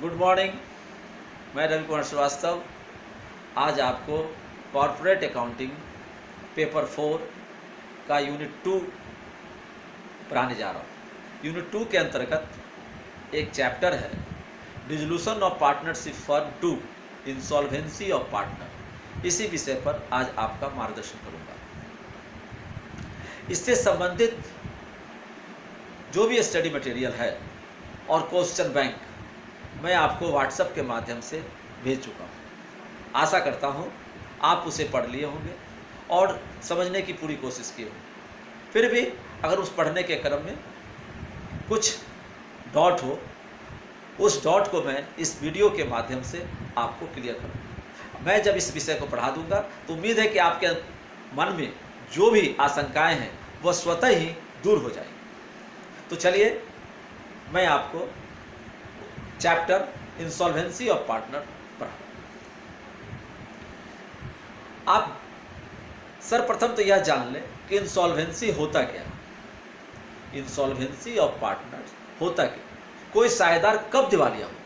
Good morning. मैं रवि कुमार श्रीवास्तव आज आपको कॉर्पोरेट अकाउंटिंग पेपर 4 का यूनिट 2 पढ़ाने जा रहा हूँ। यूनिट 2 के अंतर्गत एक चैप्टर है dissolution of partnership firm to insolvency of partner. इसी विषय पर आज आपका मार्गदर्शन करूँगा। इससे संबंधित जो भी स्टडी मटेरियल है और क्वेश्चन बैंक मैं आपको व्हाट्सएप के माध्यम से भेज चुका हूँ। आशा करता हूँ आप उसे पढ़ लिए होंगे और समझने की पूरी कोशिश की होगी। फिर भी अगर उस पढ़ने के क्रम में कुछ डॉट हो, उस डॉट को मैं इस वीडियो के माध्यम से आपको क्लियर करूँगा। मैं जब इस विषय को पढ़ा दूँगा तो उम्मीद है कि आपके मन में जो भी आशंकाएं हैं वह स्वतः ही दूर हो जाएंगी। तो चलिए मैं आपको चैप्टर इंसॉल्वेंसी ऑफ पार्टनर पढ़ा। आप सर्वप्रथम तो यह जान लें कि इंसॉल्वेंसी होता क्या है। इंसॉल्वेंसी ऑफ पार्टनर होता क्या? कोई साझेदार कब दिवालिया होता है?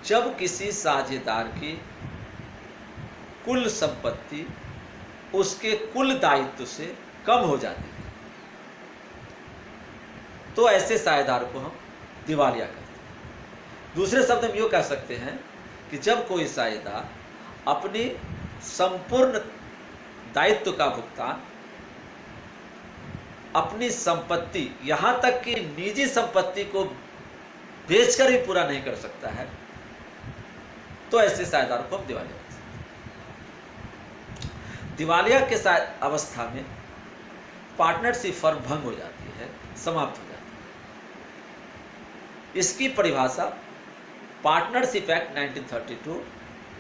जब किसी साझेदार की कुल संपत्ति उसके कुल दायित्व से कम हो जाती है तो ऐसे साझेदार को हम दिवालिया कहते हैं। दूसरे शब्द में यूँ कह सकते हैं कि जब कोई साझेदार अपनी संपूर्ण दायित्व का भुगतान अपनी संपत्ति यहाँ तक कि निजी संपत्ति को बेचकर भी पूरा नहीं कर सकता है तो ऐसे साझेदार को हम दिवालिया कहते हैं। दिवालिया के अवस्था में पार्टनरशिप फर्म भंग हो जाती है, समाप्त हो जाती है। इसकी परिभाषा पार्टनरशिप एक्ट 1932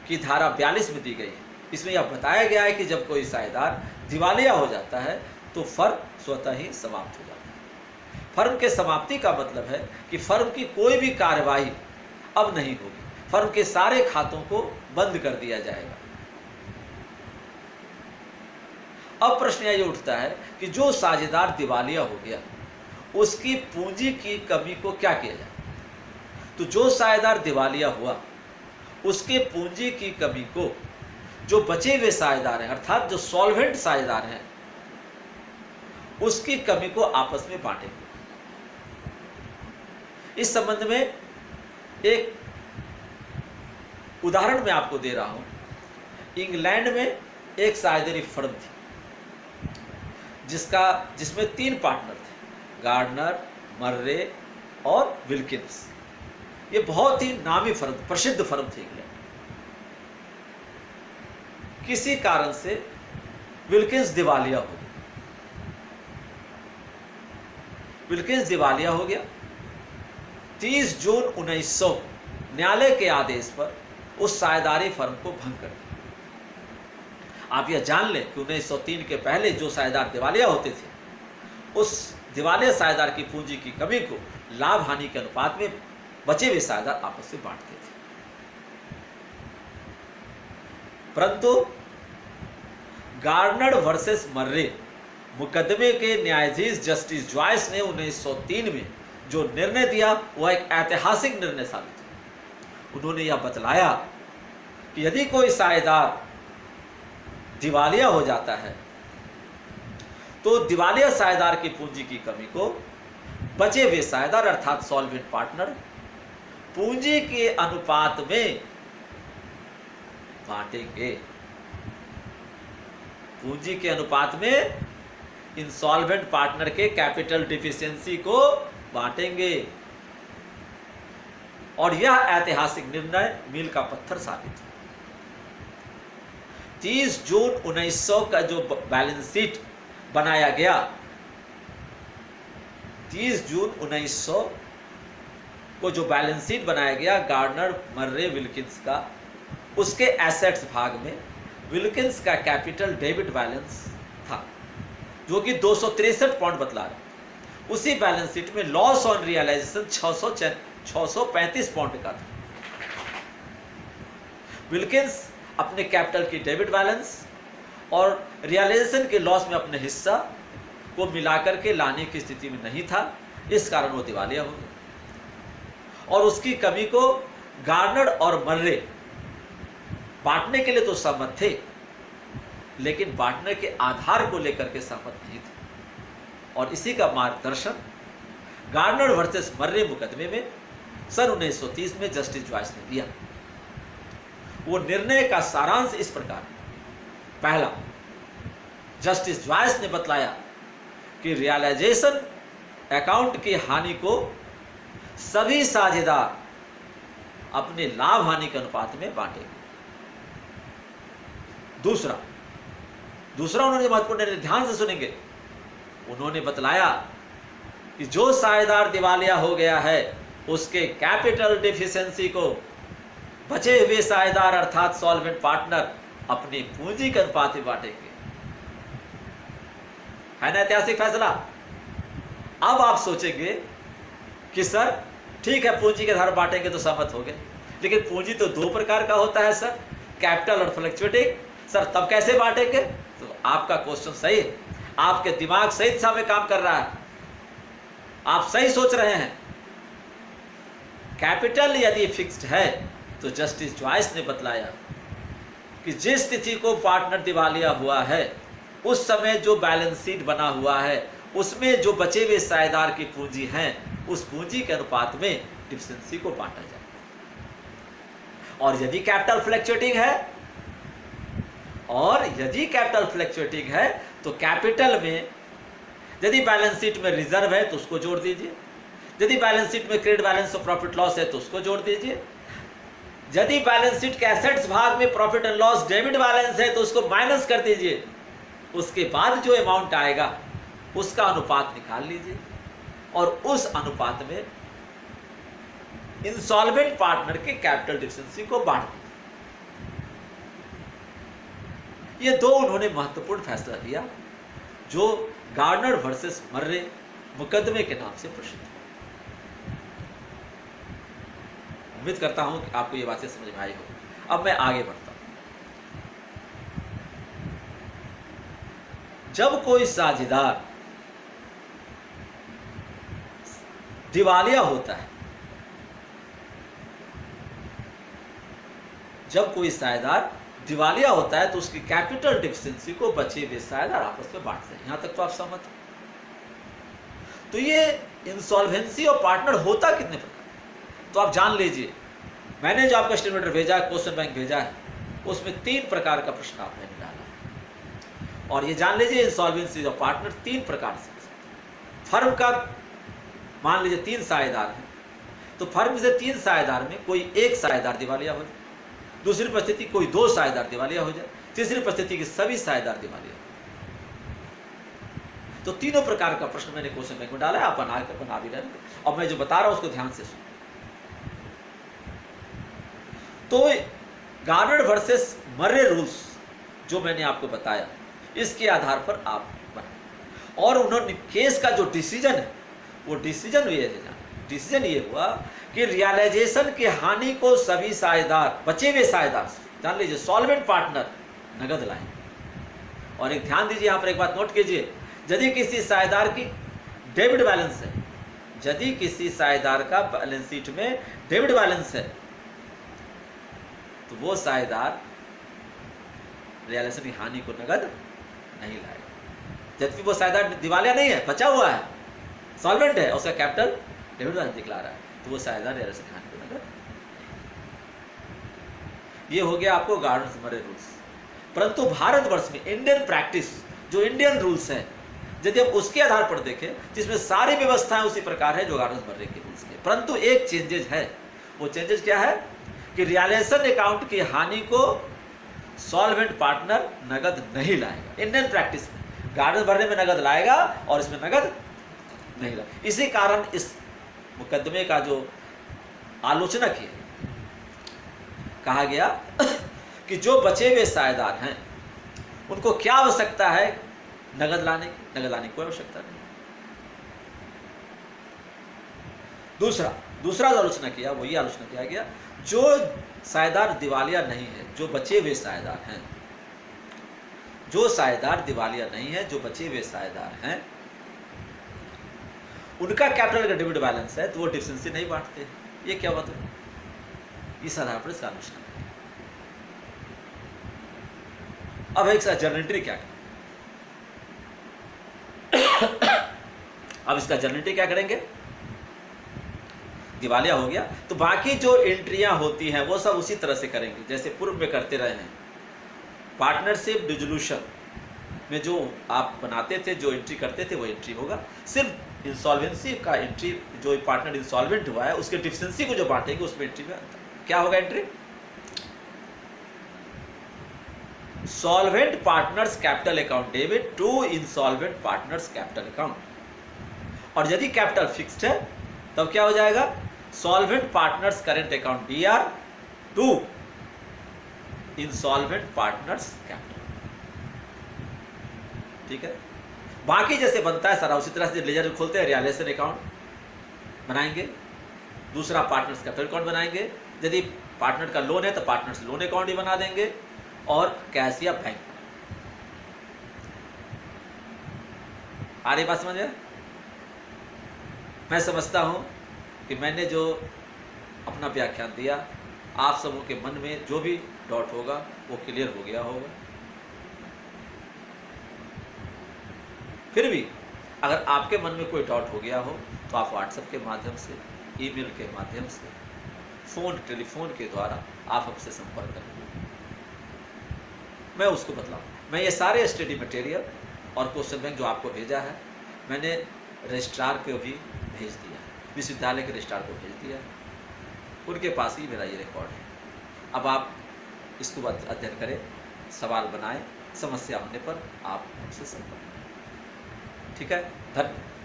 की धारा 42 में दी गई है। इसमें यह बताया गया है कि जब कोई साझेदार दिवालिया हो जाता है तो फर्म स्वतः ही समाप्त हो जाता है। फर्म के समाप्ति का मतलब है कि फर्म की कोई भी कार्यवाही अब नहीं होगी। फर्म के सारे खातों को बंद कर दिया जाएगा। अब प्रश्न यह उठता है कि जो साझेदार दिवालिया हो गया उसकी पूंजी की कमी को क्या किया जाए? तो जो साझेदार दिवालिया हुआ उसके पूंजी की कमी को जो बचे हुए साझेदार हैं अर्थात जो सॉल्वेंट साझेदार हैं उसकी कमी को आपस में बांटेंगे। इस संबंध में एक उदाहरण मैं आपको दे रहा हूं। इंग्लैंड में एक साझेदारी फर्म थी जिसमें 3 पार्टनर थे, गार्डनर, मर्रे और विल्किंस। ये बहुत ही नामी फर्म, प्रसिद्ध फर्म थी इंग्लैंड। किसी कारण से विल्किंस दिवालिया हो गया। विल्किंस दिवालिया हो गया। 30 जून 1900 न्यायालय के आदेश पर उस साझेदारी फर्म को भंग कर दिया। आप यह जान लें कि 1903 के पहले जो साझेदार दिवालिया होते थे उस दिवालिया साझेदार की पूंजी की कमी को लाभ हानि के अनुपात में बचे हुए साझेदार आपस में बांटते थे। परंतु गार्डनर वर्सेस मर्रे मुकदमे के न्यायाधीश जस्टिस जॉयस ने 1903 में जो निर्णय दिया वह एक ऐतिहासिक निर्णय साबित हुआ। उन्होंने यह बतलाया कि यदि कोई साझेदार दिवालिया हो जाता है तो दिवालिया साझेदार की पूंजी की कमी को बचे हुए साझेदार अर्थात सॉल्वेंट पार्टनर पूंजी के अनुपात में बांटेंगे। पूंजी के अनुपात में इंसॉल्वेंट पार्टनर के कैपिटल डिफिशियंसी को बांटेंगे। और यह ऐतिहासिक निर्णय मील का पत्थर साबित हुआ। 30 जून 1900 का जो बैलेंस शीट बनाया गया, 30 जून 1900 को जो बैलेंस शीट बनाया गया गार्डनर, मर्रे, विल्किंस का, उसके एसेट्स भाग में विल्किंस का कैपिटल डेबिट बैलेंस था जो कि 263 पाउंड बतला रहा। उसी बैलेंस शीट में लॉस ऑन रियलाइजेशन 635 पाउंड का था। विल्किंस अपने कैपिटल की डेबिट बैलेंस और रियलाइजेशन के लॉस में अपने हिस्सा को मिलाकर के लाने की स्थिति में नहीं था, इस कारण वो दिवालिया हो गया। और उसकी कमी को गार्नर और मर्रे बांटने के लिए तो सहमत थे, लेकिन बांटने के आधार को लेकर के सहमत नहीं थे। और इसी का मार्गदर्शन गार्नर वर्सेस मर्रे मुकदमे में सन 1930 में जस्टिस जॉयस ने दिया। वो निर्णय का सारांश इस प्रकार: पहला, जस्टिस जॉयस ने बतलाया कि रियलाइजेशन अकाउंट की हानि को सभी साझेदार अपने लाभ हानि के अनुपात में बांटेंगे। दूसरा उन्होंने महत्वपूर्ण निर्णय, ध्यान से सुनेंगे, उन्होंने बतलाया कि जो साझेदार दिवालिया हो गया है उसके कैपिटल डिफिशिएंसी को बचे हुए साझेदार अर्थात सॉल्वेंट पार्टनर अपनी पूंजी के अनुपात में बांटेंगे। है ना ऐतिहासिक फैसला। अब आप सोचेंगे कि सर ठीक है, पूंजी के आधार बांटेंगे तो सहमत हो गए, लेकिन पूंजी तो दो प्रकार का होता है सर, कैपिटल और फ्लक्चुएटिंग। सर तब कैसे बांटेंगे? तो आपका क्वेश्चन सही है, आपके दिमाग सही दिशा में काम कर रहा है, आप सही सोच रहे हैं। कैपिटल यदि फिक्स्ड है तो जस्टिस जॉयस ने बतलाया कि जिस तिथि को पार्टनर दिवालिया हुआ है उस समय जो बैलेंस शीट बना हुआ है उसमें जो बचे हुए साझेदार की पूंजी हैं उस पूंजी के अनुपात में डिफिशिएंसी को बांटा जाए। और यदि कैपिटल फ्लक्चुएटिंग है तो कैपिटल में यदि बैलेंस शीट में रिजर्व है तो उसको जोड़ दीजिए, यदि बैलेंस शीट में क्रेडिट बैलेंस और प्रॉफिट लॉस है तो उसको जोड़ दीजिए, यदि बैलेंस शीट के एसेट्स भाग में profit and loss debit balance है तो उसको माइनस कर दीजिए, उसके बाद जो अमाउंट आएगा उसका अनुपात निकाल लीजिए और उस अनुपात में इंसॉल्वेंट पार्टनर के कैपिटल डिफिशिएंसी को बांट दीजिए। ये दो उन्होंने महत्वपूर्ण फैसला दिया जो गार्नर वर्सेस मर्रे मुकदमे के नाम से प्रसिद्ध है। उम्मीद करता हूं कि आपको ये बातें समझ में आई हो। अब मैं आगे बढ़ता हूं। जब कोई साझेदार दिवालिया होता है, तो उसकी कैपिटल डिफिशिएंसी को बचे हुए साझेदार आपस में बांटते हैं। यहां तक तो आप सहमत हो? तो ये इंसॉल्वेंसी और पार्टनर होता कितने प्रकार? तो आप जान लीजिए, मैंने जो आपका स्टेटमेंट भेजा है, क्वेश्चन बैंक भेजा है, उसमें 3 प्रकार का प्रश्न आप मैंने डाला है। और ये जान लीजिए इंसॉल्वेंसी और पार्टनर 3 प्रकार से। फर्म का मान लीजिए 3 साझेदार हैं, तो फर्म से 3 साझेदार में कोई एक साझेदार दिवालिया हो जाए, दूसरी परिस्थिति कोई 2 साझेदार दिवालिया हो जाए, तीसरी परिस्थिति के सभी साझेदार दिवालिया हो। तो तीनों प्रकार का प्रश्न मैंने क्वेश्चन बैंक में डाला है, आप बना भी रहे हैं और मैं जो बता रहा हूं उसको ध्यान से सुनो। तो गार्नर वर्सेस मर्रे रूल्स जो मैंने आपको बताया, इसके आधार पर आप बनाए। और उन्होंने केस का जो डिसीजन है वो डिसीजन ये हुआ कि रियलाइजेशन की हानि को सभी साझेदार, बचे हुए साझेदार, जान लीजिए सॉल्वेंट पार्टनर नगद लाएं। और एक ध्यान दीजिए, यहां पर एक बात नोट कीजिए, यदि किसी साझेदार की डेबिट बैलेंस है, यदि किसी साझेदार का बैलेंस शीट में डेबिट बैलेंस है तो वो साझेदार रियलाइजेशन की हानि को नगद नहीं लाएगा। जबकि वो साझेदार दिवालिया नहीं है, बचा हुआ है, सॉल्वेंट है, उसका कैपिटल डेबिट बैलेंस दिखला रहा है, तो वो साझेदार रियलाइजेशन की हानि को नगद। ये हो गया आपको गार्नर मर्रे रूल्स। परंतु भारतवर्ष में इंडियन प्रैक्टिस, जो इंडियन रूल्स है, यदि हम उसके आधार पर देखें जिसमें सारी व्यवस्थाएं उसी प्रकार है जो गार्नर मर्रे के रूल्स के। परंतु एक चेंजेज है। वो चेंजेज क्या है कि रियलाइजेशन अकाउंट की हानि को सॉल्वेंट पार्टनर नगद नहीं लाएगा। इंडियन प्रैक्टिस में गार्नर मर्रे में नगद लाएगा और इसमें नगद नहीं लाएगा। इसी कारण इस मुकदमे का जो आलोचना की, कहा गया कि जो बचे हुए साझेदार हैं उनको क्या आवश्यकता है नगद लाने की कोई आवश्यकता नहीं। दूसरा जो आलोचना किया वो ये आलोचना किया गया, जो साझेदार दिवालिया नहीं है, जो बचे हुए साझेदार हैं, जो साझेदार दिवालिया नहीं है, जो बचे हुए साझेदार हैं, उनका कैपिटल अगर डेबिट बैलेंस है तो वो डिफिशिएंसी नहीं बांटते। ये क्या बात है? इस आधार पर इसका अनुष्ठान करें। अब इसका जर्नल एंट्री क्या करें? अब इसका जर्नल एंट्री क्या करेंगे? दिवालिया हो गया तो बाकी जो एंट्रियां होती हैं वो सब उसी तरह से करेंगे जैसे पूर्व में करते रहे हैं। पार्टनरशिप डिसोल्यूशन में जो आप बनाते थे, जो एंट्री करते थे, वो एंट्री होगा। सिर्फ इंसॉल्वेंसी का एंट्री, जो पार्टनर इंसॉल्वेंट हुआ है उसके डिफिशिएंसी को जो बांटेंगे उसमें एंट्री में क्या होगा? Entry solvent partners capital account debit to insolvent partners capital account. और यदि कैपिटल फिक्स्ड है तब क्या हो जाएगा? Solvent partners current account DR to insolvent partners capital. ठीक है, बाकी जैसे बनता है सारा उसी तरह से लेजर खोलते हैं, रियलाइजेशन अकाउंट बनाएंगे, दूसरा पार्टनर्स कैपिटल अकाउंट बनाएंगे, यदि पार्टनर का लोन है तो पार्टनर्स लोन अकाउंट ही बना देंगे, और कैश या बैंक। आ रही बात समझ में? मैं समझता हूं कि मैंने जो अपना व्याख्यान दिया आप सबों के मन में जो भी डाउट होगा वो क्लियर हो गया होगा। फिर भी अगर आपके मन में कोई डाउट हो गया हो तो आप व्हाट्सएप के माध्यम से, ईमेल के माध्यम से, फोन, टेलीफोन के द्वारा आप हमसे संपर्क करें, मैं उसको बतलाऊँ। मैं ये सारे स्टडी मटेरियल और क्वेश्चन बैंक जो आपको भेजा है मैंने रजिस्ट्रार को भी भेज दिया, विश्वविद्यालय के रजिस्ट्रार को भेज दिया, उनके पास ही मेरा ये रिकॉर्ड है। अब आप इसको अध्ययन करें, सवाल बनाएं, समस्या होने पर आप हमसे संपर्क करें। ठीक है, धन्यवाद।